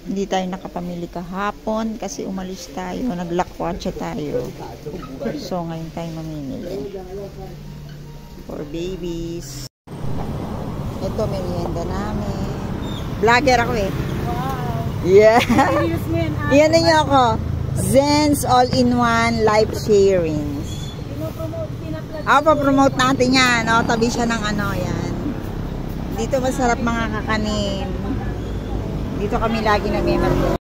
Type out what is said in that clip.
Hindi tayo nakapamili kahapon kasi umalis tayo, naglakwatsa tayo. So ngayon tayo mamimili for babies. Ito merienda namin. Vlogger ako eh. Wow. Yeah. Iyan na niyo ako. Zen's All-in-One Life Sharings. Promote natin yan. O, tabi siya ng ano yan. Dito masarap mga kakanin. Dito kami lagi nag-memorable.